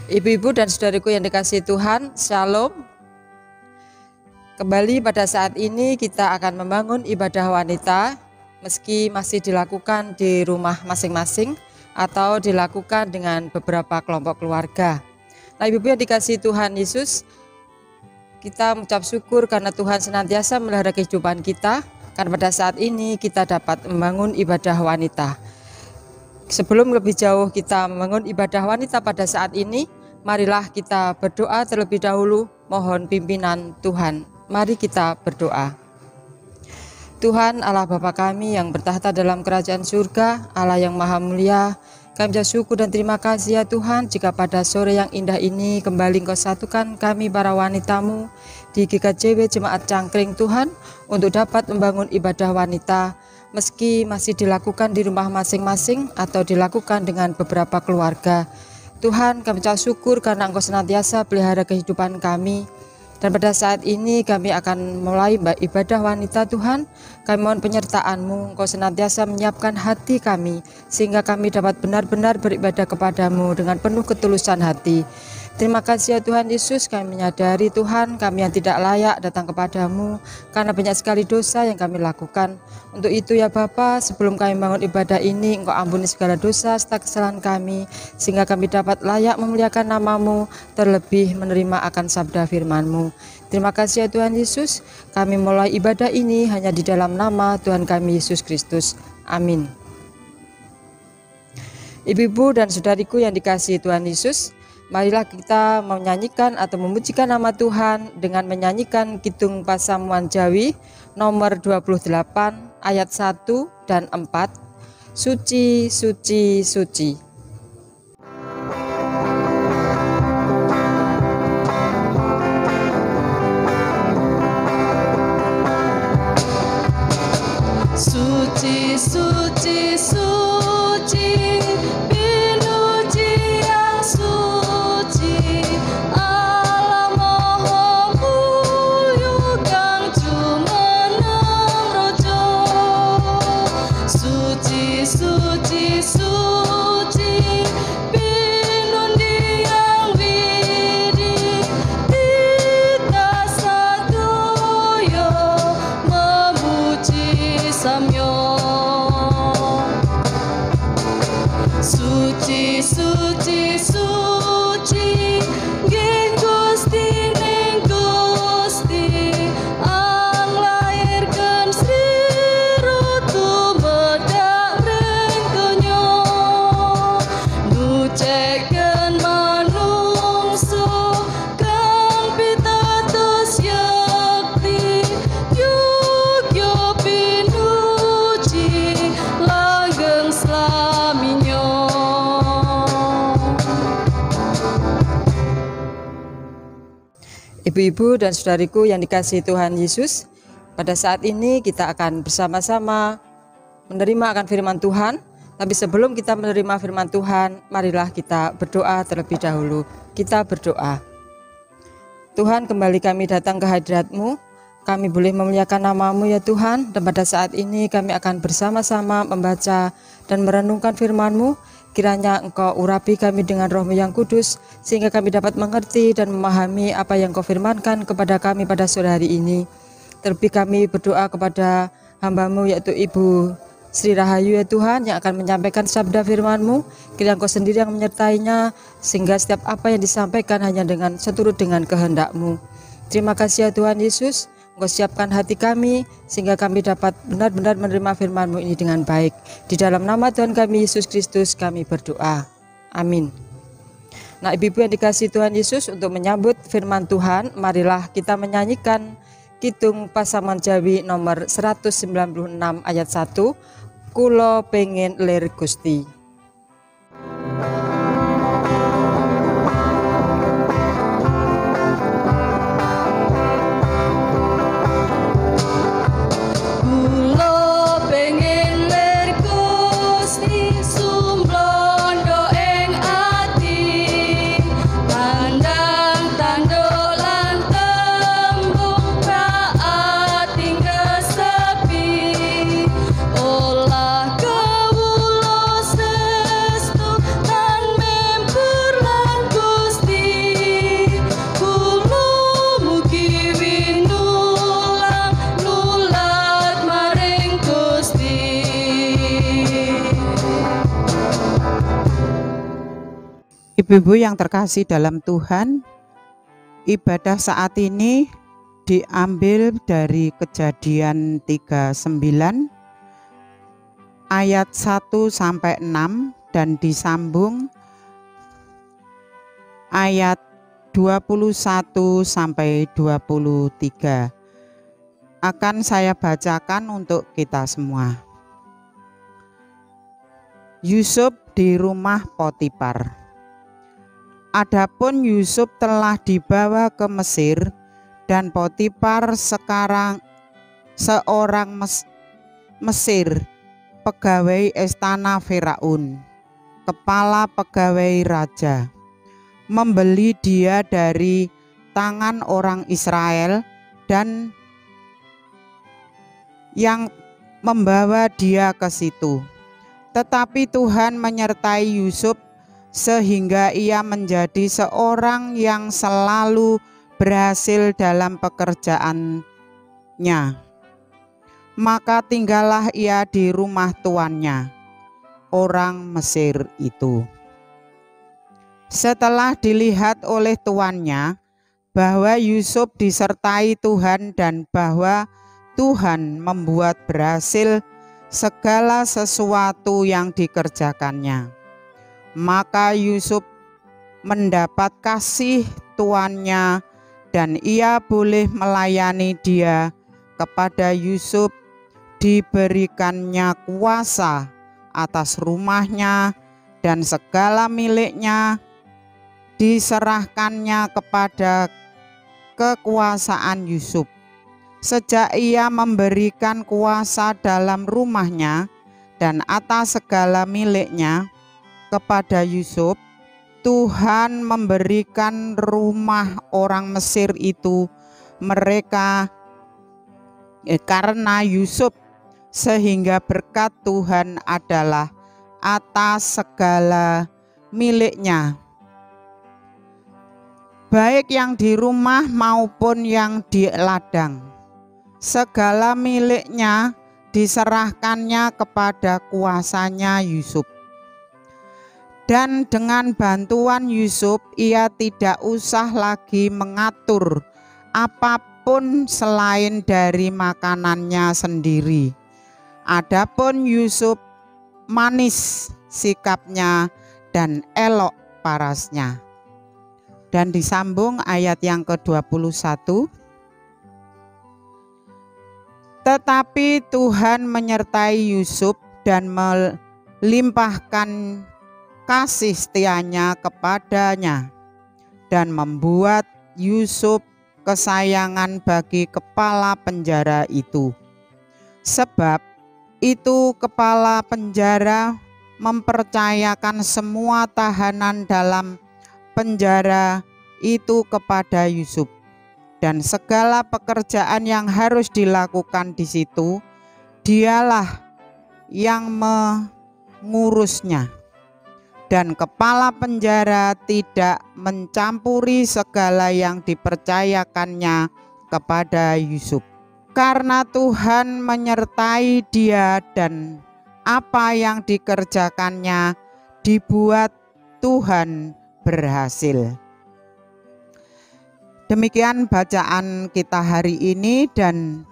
Ibu-ibu dan saudariku yang dikasihi Tuhan, Shalom. Kembali pada saat ini kita akan membangun ibadah wanita, meski masih dilakukan di rumah masing-masing atau dilakukan dengan beberapa kelompok keluarga. Nah, ibu-ibu yang dikasihi Tuhan Yesus, kita mengucap syukur karena Tuhan senantiasa melihara kehidupan kita, karena pada saat ini kita dapat membangun ibadah wanita. Sebelum lebih jauh kita membangun ibadah wanita pada saat ini, marilah kita berdoa terlebih dahulu, mohon pimpinan Tuhan. Mari kita berdoa. Tuhan Allah Bapa kami yang bertahta dalam kerajaan surga, Allah yang maha mulia, kami bersyukur dan terima kasih ya Tuhan, jika pada sore yang indah ini kembali Engkau satukan kami para wanitamu di GKJW Jemaat Cangkring Tuhan, untuk dapat membangun ibadah wanita, meski masih dilakukan di rumah masing-masing atau dilakukan dengan beberapa keluarga. Tuhan, kami ucap syukur karena Engkau senantiasa pelihara kehidupan kami. Dan pada saat ini kami akan mulai ibadah wanita Tuhan. Kami mohon penyertaan-Mu, Engkau senantiasa menyiapkan hati kami, sehingga kami dapat benar-benar beribadah kepadamu dengan penuh ketulusan hati. Terima kasih ya Tuhan Yesus, kami menyadari Tuhan kami yang tidak layak datang kepadamu karena banyak sekali dosa yang kami lakukan. Untuk itu ya Bapa, sebelum kami bangun ibadah ini, Engkau ampuni segala dosa serta kesalahan kami, sehingga kami dapat layak memuliakan nama-Mu, terlebih menerima akan sabda firman-Mu. Terima kasih ya Tuhan Yesus, kami mulai ibadah ini hanya di dalam nama Tuhan kami Yesus Kristus. Amin. Ibu-ibu dan saudariku yang dikasihi Tuhan Yesus, marilah kita menyanyikan atau memujikan nama Tuhan dengan menyanyikan Kidung Pasamuan Jawi nomor 28 ayat 1 dan 4. Suci, suci, suci. Suci, suci, suci, pinuji yang suci, Allah Maha Mulya kang jumeneng raja. Suci, suci, suci, pinundi yang widi, kita sadoyo memuji Samyo. Suci, suci, suci, nggih Gusti ning Gusti, anglairken Sri Ratu medhak mring donya, nuceken manungsa kang pitados yakti, yugya pinuji langgeng slaminyo. Ibu-ibu dan saudariku yang dikasihi Tuhan Yesus, pada saat ini kita akan bersama-sama menerima akan firman Tuhan. Tapi sebelum kita menerima firman Tuhan, marilah kita berdoa terlebih dahulu. Kita berdoa. Tuhan, kembali kami datang ke hadirat-Mu. Kami boleh memuliakan nama-Mu ya Tuhan. Dan pada saat ini kami akan bersama-sama membaca dan merenungkan firman-Mu. Kiranya Engkau urapi kami dengan Roh-Mu yang kudus, sehingga kami dapat mengerti dan memahami apa yang Kau firmankan kepada kami pada sore hari ini. Terlebih kami berdoa kepada hamba-Mu yaitu Ibu Sri Rahayu ya Tuhan, yang akan menyampaikan sabda firman-Mu. Kiranya Engkau sendiri yang menyertainya, sehingga setiap apa yang disampaikan hanya dengan seturut dengan kehendak-Mu. Terima kasih ya Tuhan Yesus, Engkau siapkan hati kami, sehingga kami dapat benar-benar menerima firman-Mu ini dengan baik. Di dalam nama Tuhan kami Yesus Kristus kami berdoa. Amin. Nah, ibu-ibu yang dikasihi Tuhan Yesus, untuk menyambut firman Tuhan, marilah kita menyanyikan Kidung Pasamuan Jawi nomor 196 ayat 1. Kulo pengen lir Gusti. Olah kawula Ibu-ibu yang terkasih dalam Tuhan, ibadah saat ini diambil dari Kejadian 39 ayat 1 sampai 6 dan disambung ayat 21 sampai 23. Akan saya bacakan untuk kita semua. Yusuf di rumah Potifar. Adapun Yusuf telah dibawa ke Mesir, dan Potifar sekarang seorang Mesir, pegawai istana Firaun, kepala pegawai raja, membeli dia dari tangan orang Israel dan yang membawa dia ke situ. Tetapi Tuhan menyertai Yusuf sehingga ia menjadi seorang yang selalu berhasil dalam pekerjaannya. Maka tinggallah ia di rumah tuannya, orang Mesir itu. Setelah dilihat oleh tuannya bahwa Yusuf disertai Tuhan dan bahwa Tuhan membuat berhasil segala sesuatu yang dikerjakannya, maka Yusuf mendapat kasih tuannya dan ia boleh melayani dia. Kepada Yusuf diberikannya kuasa atas rumahnya dan segala miliknya diserahkannya kepada kekuasaan Yusuf. Sejak ia memberikan kuasa dalam rumahnya dan atas segala miliknya kepada Yusuf, Tuhan memberikan rumah orang Mesir itu mereka karena Yusuf, sehingga berkat Tuhan adalah atas segala miliknya, baik yang di rumah maupun yang di ladang. Segala miliknya diserahkannya kepada kuasanya Yusuf. Dan dengan bantuan Yusuf ia tidak usah lagi mengatur apapun selain dari makanannya sendiri. Adapun Yusuf manis sikapnya dan elok parasnya. Dan disambung ayat yang ke-21. Tetapi Tuhan menyertai Yusuf dan melimpahkan kasih setianya kepadanya dan membuat Yusuf kesayangan bagi kepala penjara itu. Sebab itu kepala penjara mempercayakan semua tahanan dalam penjara itu kepada Yusuf, dan segala pekerjaan yang harus dilakukan di situ dialah yang mengurusnya. Dan kepala penjara tidak mencampuri segala yang dipercayakannya kepada Yusuf, karena Tuhan menyertai dia dan apa yang dikerjakannya dibuat Tuhan berhasil. Demikian bacaan kita hari ini, dan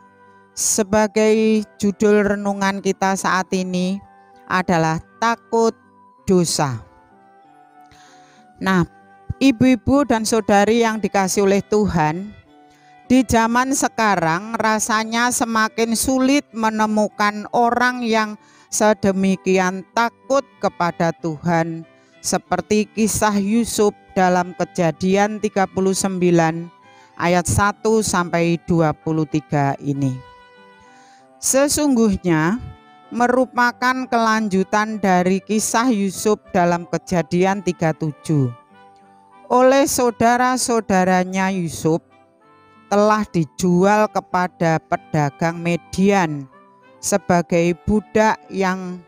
sebagai judul renungan kita saat ini adalah takut dosa. Nah, ibu-ibu dan saudari yang dikasihi oleh Tuhan, di zaman sekarang rasanya semakin sulit menemukan orang yang sedemikian takut kepada Tuhan, seperti kisah Yusuf dalam Kejadian 39 ayat 1 sampai 23 ini. Sesungguhnya merupakan kelanjutan dari kisah Yusuf dalam Kejadian 37. Oleh saudara-saudaranya Yusuf telah dijual kepada pedagang Median sebagai budak yang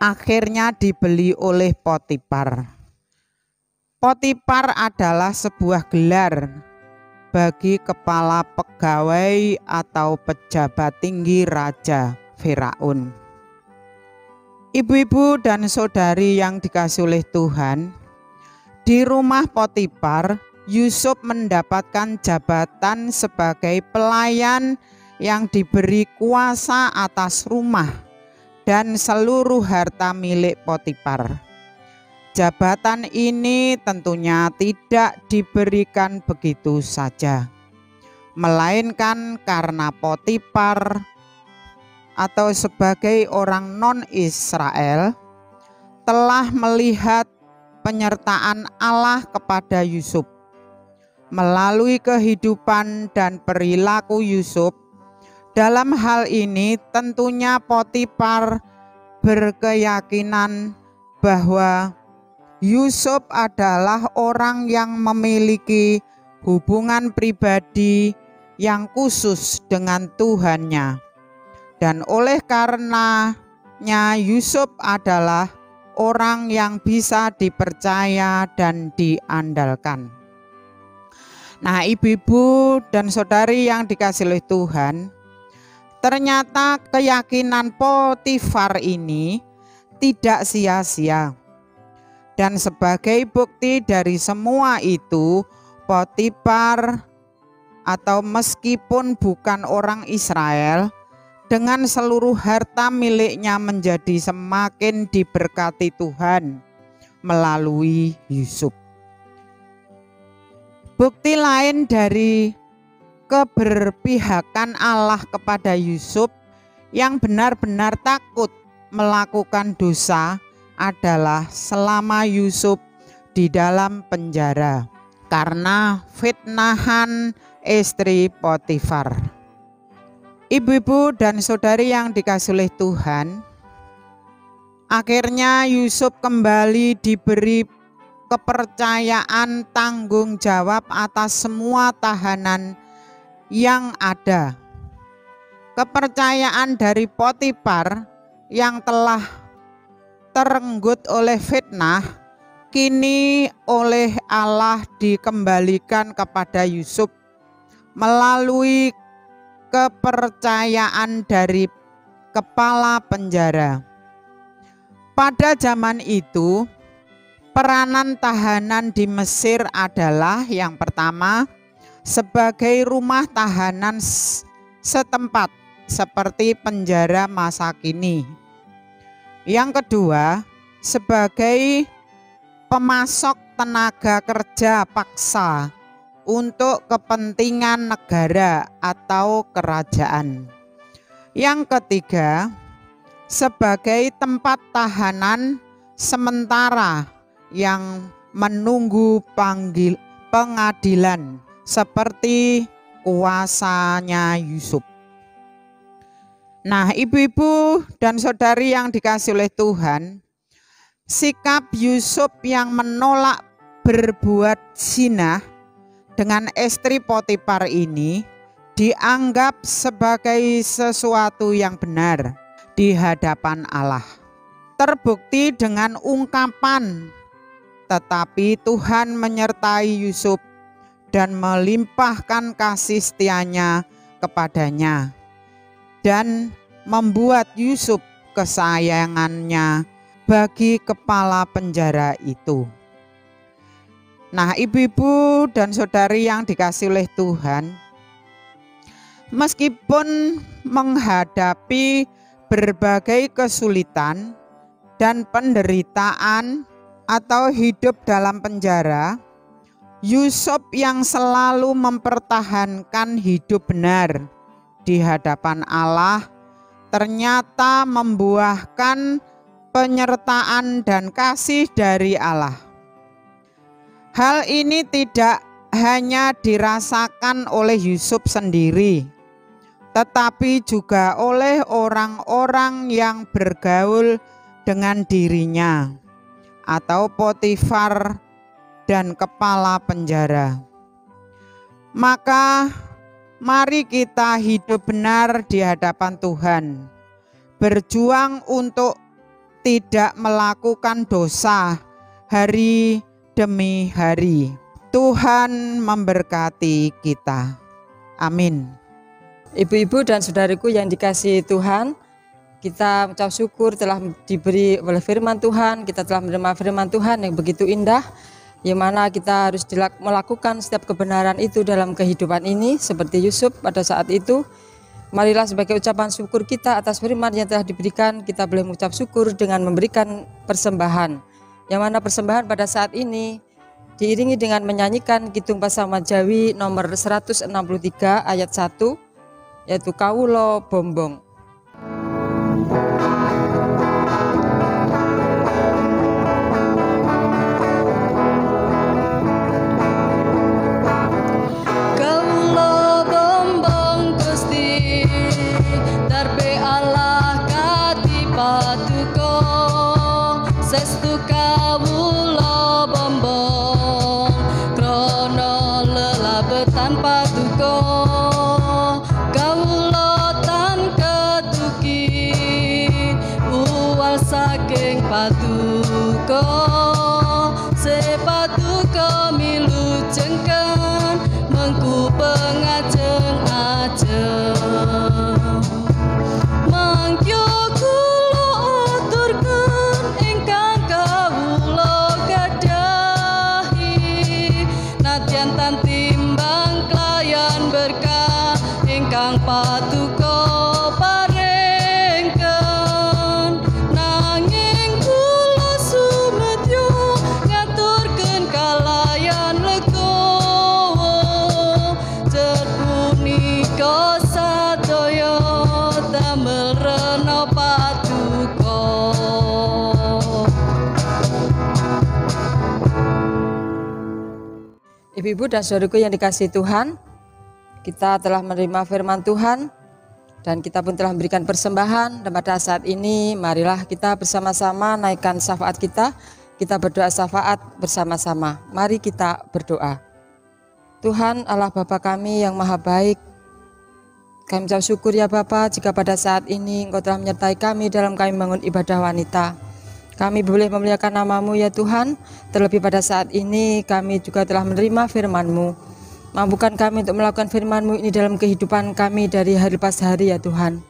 akhirnya dibeli oleh Potifar. Potifar adalah sebuah gelar bagi kepala pegawai atau pejabat tinggi Raja Firaun. Ibu-ibu dan saudari yang dikasihi oleh Tuhan, di rumah Potifar, Yusuf mendapatkan jabatan sebagai pelayan yang diberi kuasa atas rumah dan seluruh harta milik Potifar. Jabatan ini tentunya tidak diberikan begitu saja, melainkan karena Potifar atau sebagai orang non-Israel telah melihat penyertaan Allah kepada Yusuf. Melalui kehidupan dan perilaku Yusuf, dalam hal ini tentunya Potifar berkeyakinan bahwa Yusuf adalah orang yang memiliki hubungan pribadi yang khusus dengan Tuhannya. Dan oleh karenanya Yusuf adalah orang yang bisa dipercaya dan diandalkan. Nah, ibu-ibu dan saudari yang dikasihi oleh Tuhan, ternyata keyakinan Potifar ini tidak sia-sia. Dan sebagai bukti dari semua itu, Potifar atau meskipun bukan orang Israel, dengan seluruh harta miliknya menjadi semakin diberkati Tuhan melalui Yusuf. Bukti lain dari keberpihakan Allah kepada Yusuf yang benar-benar takut melakukan dosa adalah selama Yusuf di dalam penjara karena fitnahan istri Potifar. Ibu-ibu dan saudari yang dikasihi oleh Tuhan, akhirnya Yusuf kembali diberi kepercayaan tanggung jawab atas semua tahanan yang ada. Kepercayaan dari Potifar yang telah terenggut oleh fitnah, kini oleh Allah dikembalikan kepada Yusuf melalui kepercayaan dari kepala penjara. Pada zaman itu, peranan tahanan di Mesir adalah yang pertama sebagai rumah tahanan setempat seperti penjara masa kini. Yang kedua, sebagai pemasok tenaga kerja paksa untuk kepentingan negara atau kerajaan. Yang ketiga, sebagai tempat tahanan sementara yang menunggu pengadilan seperti kuasanya Yusuf. Nah, ibu-ibu dan saudari yang dikasihi oleh Tuhan, sikap Yusuf yang menolak berbuat zina dengan istri Potifar ini dianggap sebagai sesuatu yang benar di hadapan Allah. Terbukti dengan ungkapan, tetapi Tuhan menyertai Yusuf dan melimpahkan kasih setianya kepadanya dan membuat Yusuf kesayangannya bagi kepala penjara itu. Nah, ibu-ibu dan saudari yang dikasihi oleh Tuhan, meskipun menghadapi berbagai kesulitan dan penderitaan atau hidup dalam penjara, Yusuf yang selalu mempertahankan hidup benar di hadapan Allah ternyata membuahkan penyertaan dan kasih dari Allah. Hal ini tidak hanya dirasakan oleh Yusuf sendiri, tetapi juga oleh orang-orang yang bergaul dengan dirinya atau Potifar dan kepala penjara. Maka mari kita hidup benar di hadapan Tuhan, berjuang untuk tidak melakukan dosa hari demi hari. Tuhan memberkati kita. Amin. Ibu-ibu dan saudariku yang dikasihi Tuhan, Kita mengucap syukur telah diberi oleh firman Tuhan, kita telah menerima firman Tuhan yang begitu indah, yang mana kita harus melakukan setiap kebenaran itu dalam kehidupan ini seperti Yusuf pada saat itu. Marilah sebagai ucapan syukur kita atas firman yang telah diberikan, kita boleh mengucap syukur dengan memberikan persembahan, yang mana persembahan pada saat ini diiringi dengan menyanyikan Kidung Pasaman Jawi nomor 163 ayat 1, yaitu Kawulo Bombong. Sestu kawula bombong krono lelabetan patuko kawula tan ketuki uwal saking patuko sepatuko milu jengken mengku pengajeng-ajeng mangkyo patuko parengken nanging kula sumedya ngaturken kalayan legowo jet punika sadaya damel rena patuko. Ibu-ibu dan saudaraku yang dikasihi Tuhan, kita telah menerima firman Tuhan dan kita pun telah memberikan persembahan, dan pada saat ini marilah kita bersama-sama naikkan syafaat kita berdoa syafaat bersama-sama. Mari kita berdoa. Tuhan Allah Bapa kami yang maha baik, kami ucap syukur ya Bapa jika pada saat ini Engkau telah menyertai kami dalam kami membangun ibadah wanita. Kami boleh memuliakan nama-Mu ya Tuhan, terlebih pada saat ini kami juga telah menerima firman-Mu. Mampukan kami untuk melakukan firman-Mu ini dalam kehidupan kami dari hari pas hari ya Tuhan.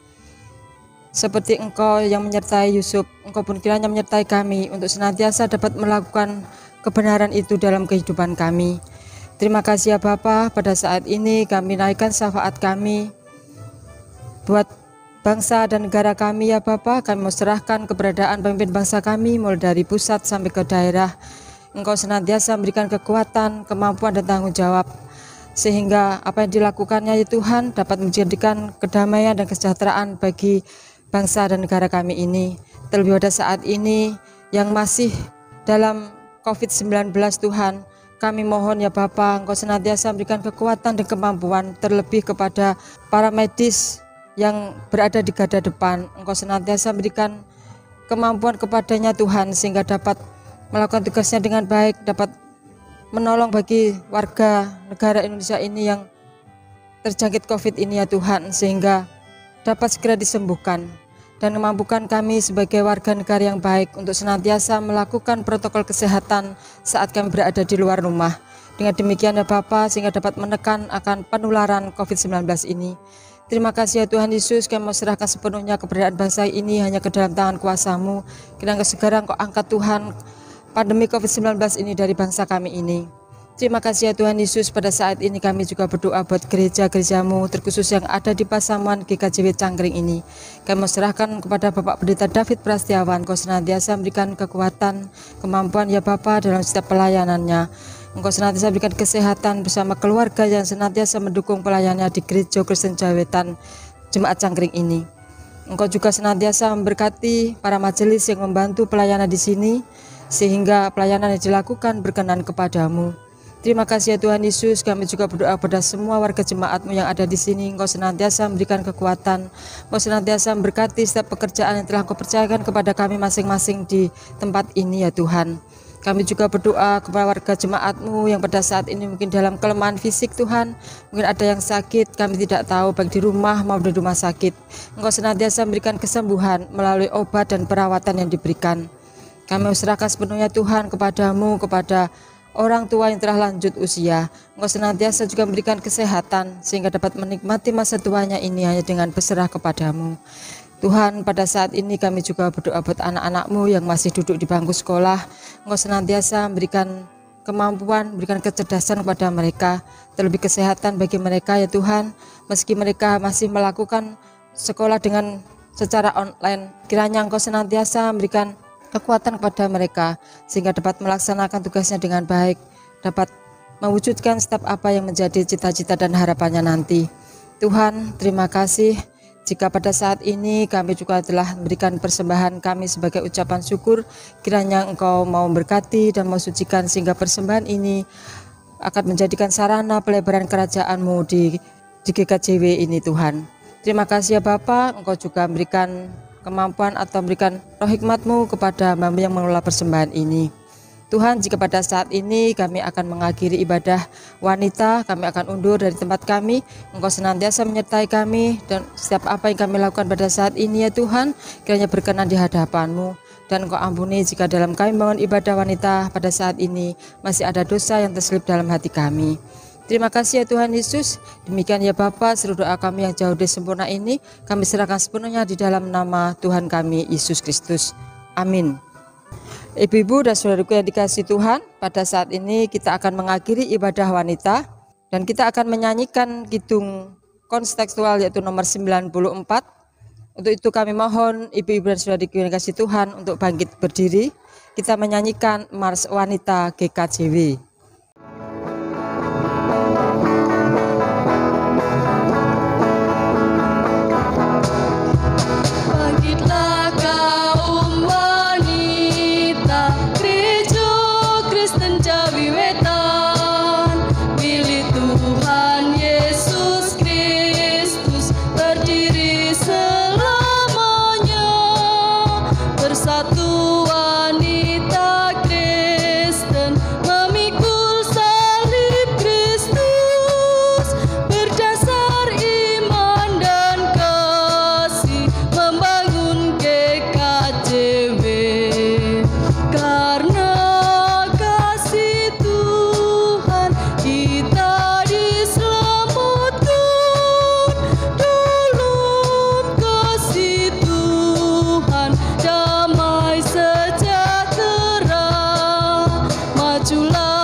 Seperti Engkau yang menyertai Yusuf, Engkau pun kiranya menyertai kami untuk senantiasa dapat melakukan kebenaran itu dalam kehidupan kami. Terima kasih ya Bapa, pada saat ini kami naikkan syafaat kami buat bangsa dan negara kami ya Bapa. Kami mau serahkan keberadaan pemimpin bangsa kami mulai dari pusat sampai ke daerah. Engkau senantiasa memberikan kekuatan, kemampuan dan tanggung jawab, sehingga apa yang dilakukannya ya Tuhan dapat menjadikan kedamaian dan kesejahteraan bagi bangsa dan negara kami ini. Terlebih pada saat ini yang masih dalam COVID-19 Tuhan, kami mohon ya Bapa, Engkau senantiasa memberikan kekuatan dan kemampuan, terlebih kepada para medis yang berada di garda depan. Engkau senantiasa memberikan kemampuan kepadanya Tuhan, sehingga dapat melakukan tugasnya dengan baik, dapat menolong bagi warga negara Indonesia ini yang terjangkit COVID ini ya Tuhan, sehingga dapat segera disembuhkan, dan memampukan kami sebagai warga negara yang baik untuk senantiasa melakukan protokol kesehatan saat kami berada di luar rumah. Dengan demikian ya Bapa, sehingga dapat menekan akan penularan COVID-19 ini. Terima kasih ya Tuhan Yesus, kami mau serahkan sepenuhnya keberadaan bangsa ini hanya ke dalam tangan kuasa-Mu. Kiranya segera Engkau angkat Tuhan pandemi COVID-19 ini dari bangsa kami ini. Terima kasih ya Tuhan Yesus, pada saat ini kami juga berdoa buat gereja-gereja-Mu, terkhusus yang ada di Pasaman GKJW Cangkring ini. Kami serahkan kepada Bapak Pendeta David Prastiawan, Kau senantiasa memberikan kekuatan, kemampuan ya Bapa dalam setiap pelayanannya. Engkau senantiasa berikan kesehatan bersama keluarga yang senantiasa mendukung pelayanannya di Gereja Kristen Jawetan Jemaat Cangkring ini. Engkau juga senantiasa memberkati para majelis yang membantu pelayanan di sini, sehingga pelayanan yang dilakukan berkenan kepadamu. Terima kasih ya Tuhan Yesus, kami juga berdoa pada semua warga jemaat-Mu yang ada di sini. Engkau senantiasa memberikan kekuatan, Engkau senantiasa memberkati setiap pekerjaan yang telah Engkau percayakan kepada kami masing-masing di tempat ini ya Tuhan. Kami juga berdoa kepada warga jemaat-Mu yang pada saat ini mungkin dalam kelemahan fisik Tuhan, mungkin ada yang sakit, kami tidak tahu baik di rumah maupun di rumah sakit. Engkau senantiasa memberikan kesembuhan melalui obat dan perawatan yang diberikan. Kami serahkan sepenuhnya Tuhan kepadamu, kepada orang tua yang telah lanjut usia. Engkau senantiasa juga memberikan kesehatan sehingga dapat menikmati masa tuanya ini hanya dengan berserah kepadamu. Tuhan, pada saat ini kami juga berdoa buat anak-anak-Mu yang masih duduk di bangku sekolah. Engkau senantiasa memberikan kemampuan, berikan kecerdasan kepada mereka, terlebih kesehatan bagi mereka ya Tuhan. Meski mereka masih melakukan sekolah dengan secara online, kiranya Engkau senantiasa memberikan kekuatan kepada mereka sehingga dapat melaksanakan tugasnya dengan baik, dapat mewujudkan setiap apa yang menjadi cita-cita dan harapannya nanti. Tuhan, terima kasih jika pada saat ini kami juga telah memberikan persembahan kami sebagai ucapan syukur. Kiranya Engkau mau memberkati dan mau sucikan sehingga persembahan ini akan menjadikan sarana pelebaran kerajaan-Mu di GKJW ini Tuhan. Terima kasih ya Bapa, Engkau juga memberikan kemampuan atau memberikan roh hikmat-Mu kepada hamba yang mengelola persembahan ini. Tuhan, jika pada saat ini kami akan mengakhiri ibadah wanita, kami akan undur dari tempat kami. Engkau senantiasa menyertai kami dan setiap apa yang kami lakukan pada saat ini ya Tuhan, kiranya berkenan di hadapan-Mu. Dan Engkau ampuni jika dalam kami membangun ibadah wanita pada saat ini masih ada dosa yang terselip dalam hati kami. Terima kasih ya Tuhan Yesus. Demikian ya Bapa, seluruh doa kami yang jauh dari sempurna ini kami serahkan sepenuhnya di dalam nama Tuhan kami Yesus Kristus. Amin. Ibu-ibu dan saudaraku yang dikasihi Tuhan, pada saat ini kita akan mengakhiri ibadah wanita dan kita akan menyanyikan kidung kontekstual yaitu nomor 94. Untuk itu kami mohon ibu-ibu dan saudaraku yang dikasihi Tuhan untuk bangkit berdiri. Kita menyanyikan Mars Wanita GKJW. Majulah